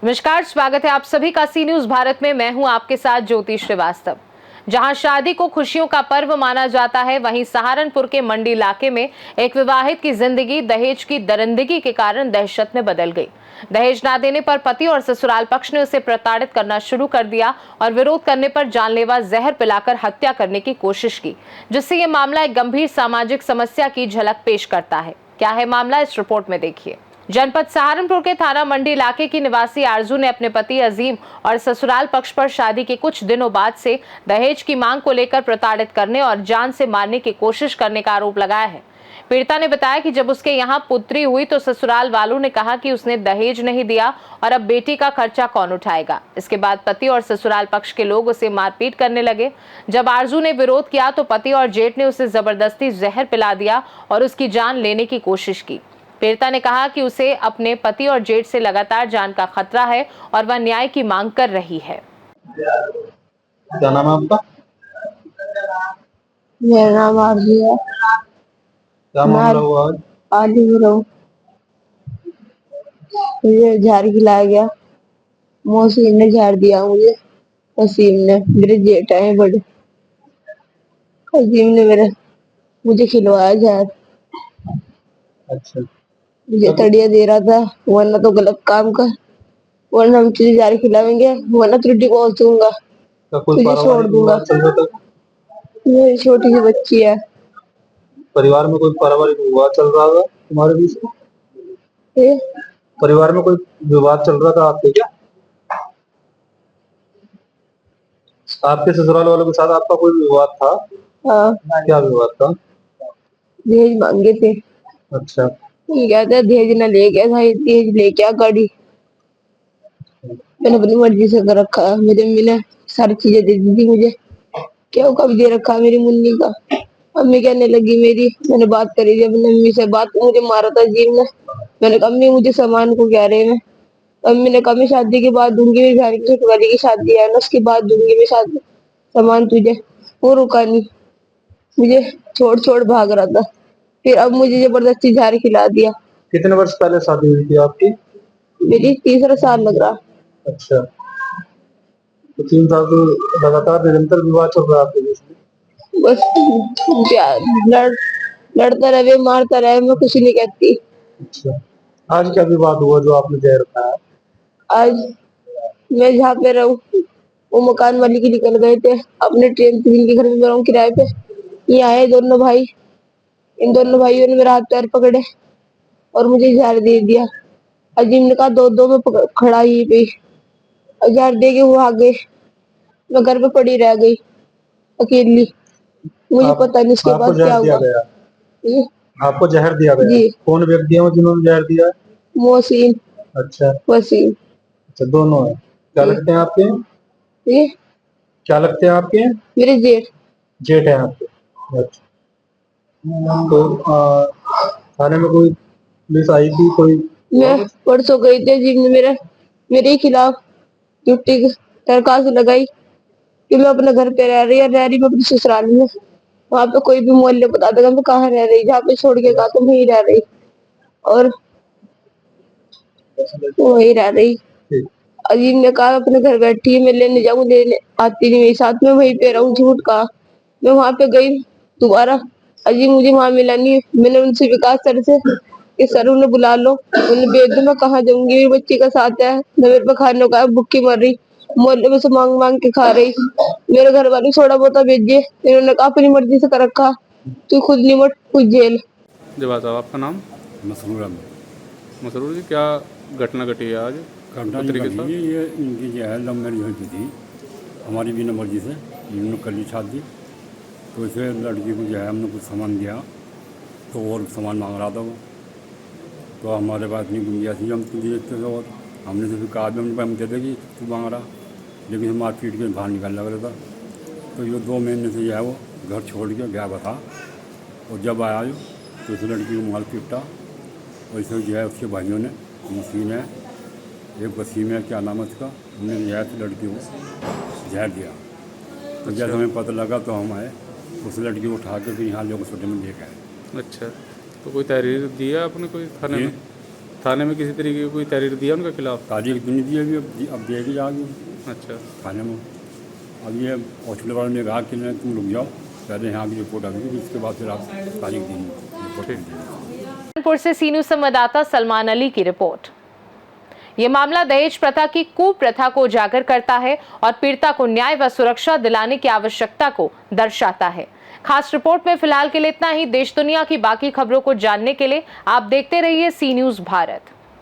नमस्कार, स्वागत है आप सभी का सी न्यूज भारत में। मैं हूं आपके साथ ज्योति श्रीवास्तव। जहां शादी को खुशियों का पर्व माना जाता है, वहीं सहारनपुर के मंडी इलाके में एक विवाहित की जिंदगी दहेज की दरिंदगी के कारण दहशत में बदल गई। दहेज ना देने पर पति और ससुराल पक्ष ने उसे प्रताड़ित करना शुरू कर दिया और विरोध करने पर जानलेवा जहर पिलाकर हत्या करने की कोशिश की, जिससे ये मामला एक गंभीर सामाजिक समस्या की झलक पेश करता है। क्या है मामला, इस रिपोर्ट में देखिए। जनपद सहारनपुर के थाना मंडी इलाके की निवासी आरजू ने अपने पति अजीम और ससुराल पक्ष पर शादी के कुछ दिनों बाद से दहेज की मांग को लेकर प्रताड़ित करने और जान से मारने की कोशिश करने का आरोप लगाया है। पीड़िता ने बताया कि जब उसके यहाँ पुत्री हुई तो ससुराल वालों ने कहा कि उसने दहेज नहीं दिया और अब बेटी का खर्चा कौन उठाएगा। इसके बाद पति और ससुराल पक्ष के लोग उसे मारपीट करने लगे। जब आरजू ने विरोध किया तो पति और जेठ ने उसे जबरदस्ती जहर पिला दिया और उसकी जान लेने की कोशिश की। पीड़िता ने कहा कि उसे अपने पति और जेठ से लगातार जान का खतरा है और वह न्याय की मांग कर रही है। क्या नाम है आपका? मेरा नाम आरजू है। क्या मामला हुआ आज? आलू रहो मुझे झाड़ खिलाया गया। मौसी ने झाड़ दिया मुझे। वसीम ने, मेरे जेठ है बड़े, वसीम ने मुझे खिलवाया झाड़। अच्छा, मुझे तड़िया दे रहा था, वरना तो गलत काम कर, वरना हम तुझे झाड़ खिलाएंगे, वरना तुझे डिवोर्स दूंगा, तुझे छोड़ दूंगा। मेरी छोटी सी बच्ची है। परिवार में कोई पारिवारिक विवाद चल रहा था तुम्हारे बीच में? परिवार में कोई विवाद चल रहा था आपके? क्या आपके ससुराल वालों के साथ आपका कोई विवाद था? हाँ। क्या विवाद था? दहेज मांगे थे। अच्छा, कहते दहेज न ले गया था, दहेज ले क्या गाड़ी। मैंने अपनी मर्जी से कर रखा। मेरी मम्मी ने सारी चीजें दे दी थी मुझे। क्या कब दे रखा मेरी मुन्नी का। अम्मी कहने लगी मेरी, मैंने बात करी थी अपनी मम्मी से, बात मुझे मारा था जीव ने। मैंने कहा अम्मी मुझे सामान को कह रहे हैं। अम्मी ने कहा मैं शादी के बाद दूंगी, मेरी बहन की छोटी वाली की शादी है ना, उसके बाद दूंगी मैं शादी सामान तुझे। वो रुका नहीं, मुझे छोड़ छोड़ भाग रहा था। फिर अब मुझे जबरदस्ती झाड़ खिला दिया। कितने वर्ष पहले शादी हुई थी आपकी? मेरी तीसरा साल लग रहा। अच्छा, तो 3 साल तो लगातार निरंतर विवाद चल रहा है आपके बीच में? बस प्यार लड़ता रहे, मारता रहे, मैं कुछ नहीं कहती। अच्छा, आज क्या विवाद हुआ जो आपने जहर खाया? आज मैं जहाँ पे रहूं, वो मकान मालिक निकल गए थे अपने ट्रेन के घर में, मैं रहूं किराए पे। ये आए दोनों भाई, इन दोनों भाइयों ने मेरा हाथ पैर पकड़े और मुझे झाड़ दे दिया। अजीम ने कहा दो दो में खड़ा ही पे झाड़ दे के वो आ गए। मैं घर पे पड़ी रह गई अकेली। मुझे पता नहीं इसके बाद क्या हुआ। आपको जहर दिया गया? जी। कौन व्यक्ति है जिन्होंने जहर दिया? मोहसिन। अच्छा, वसीम। अच्छा, दोनों है। क्या लगते हैं आपके? ये क्या लगते हैं आपके? मेरे जेठ। जेठ है आपके। अच्छा, तो थाने में कोई पुलिस आई थी कोई? मैं परसों गई थी, अजीम ने मेरे खिलाफ झूठी दरखास्त लगाई कि मैं अपने घर पे रह रही मैं अपने ससुराल में। वहां पे कोई भी मोहल्ले बता देगा मैं कहाँ रह रही, जहाँ पे छोड़ के कहा तो वहीं रह रही, और वहीं रह रही। अजीम ने कहा अपने घर बैठी है, मैं लेने जाऊं, लेने आती नहीं, मेरे साथ में वहीं पे रहूं, झूठ कहा। मैं वहां पे गई दोबारा, अजीम मुझे वहां मिला नहीं। मैंने उनसे भी कहा सर से कि सर उन्हें बुला लो, उन्हें भेज दो, मैं कहाँ जाऊंगी, मेरी बच्ची का साथ है, मैं मेरे पे खाने का भूखी मर रही, मोहल्ले में से मांग मांग के खा रही। मेरे घर वाले थोड़ा बहुत भेजिए, इन्होंने कहा अपनी मर्जी से कर रखा, तू खुद नहीं मत कुछ जेल। जवाब साहब, आपका नाम? मसरूर अहमद। मसरूर जी, क्या घटना घटी है आज? घटना ये इनकी जो है लव मैरिज हुई थी हमारी बिना मर्जी से, इन्होंने कर ली शादी। तो इसे लड़की को जो है हमने कुछ सामान दिया तो और सामान मांग रहा था वो, तो हमारे पास नहीं गुंजाइश थी, हम तुझे देते थे, और हमने तो फिर कहा भी हम दे देगी तू मांग रहा, लेकिन मार पीट के बाहर निकाल लग रहा था। तो ये 2 महीने से जो है वो घर छोड़ के गया था, और जब आया तो उस लड़की को मार पीटा, और इसे जो है उसके भाइयों ने, मसीन है एक, वसीम है क्या नाम है उसका, उन्होंने जो है लड़की को जहर दिया। तो जब हमें पता लगा तो हम आए, उस लड़की को उठा के फिर यहाँ लोग छोटे में लेकर आए। अच्छा, तो कोई तहरीर दिया आपने कोई थाने जी? में? थाने में किसी तरीके की कोई तहरीर दिया उनके खिलाफ? तारीख तो नहीं दी अभी, अब देगी जाएगी अच्छा, थाने में। अब ये हॉस्पिटल वाले ने कहा कि नहीं तुम रुक जाओ, पहले यहाँ की रिपोर्ट आ गई, उसके बाद फिर आप तारीख देंगे रिपोर्ट ठीक। देंगे। कानपुर से सी न्यूज संवाददाता सलमान अली की रिपोर्ट। ये मामला दहेज प्रथा की कुप्रथा को उजागर करता है और पीड़िता को न्याय व सुरक्षा दिलाने की आवश्यकता को दर्शाता है। खास रिपोर्ट में फिलहाल के लिए इतना ही। देश दुनिया की बाकी खबरों को जानने के लिए आप देखते रहिए सी न्यूज भारत।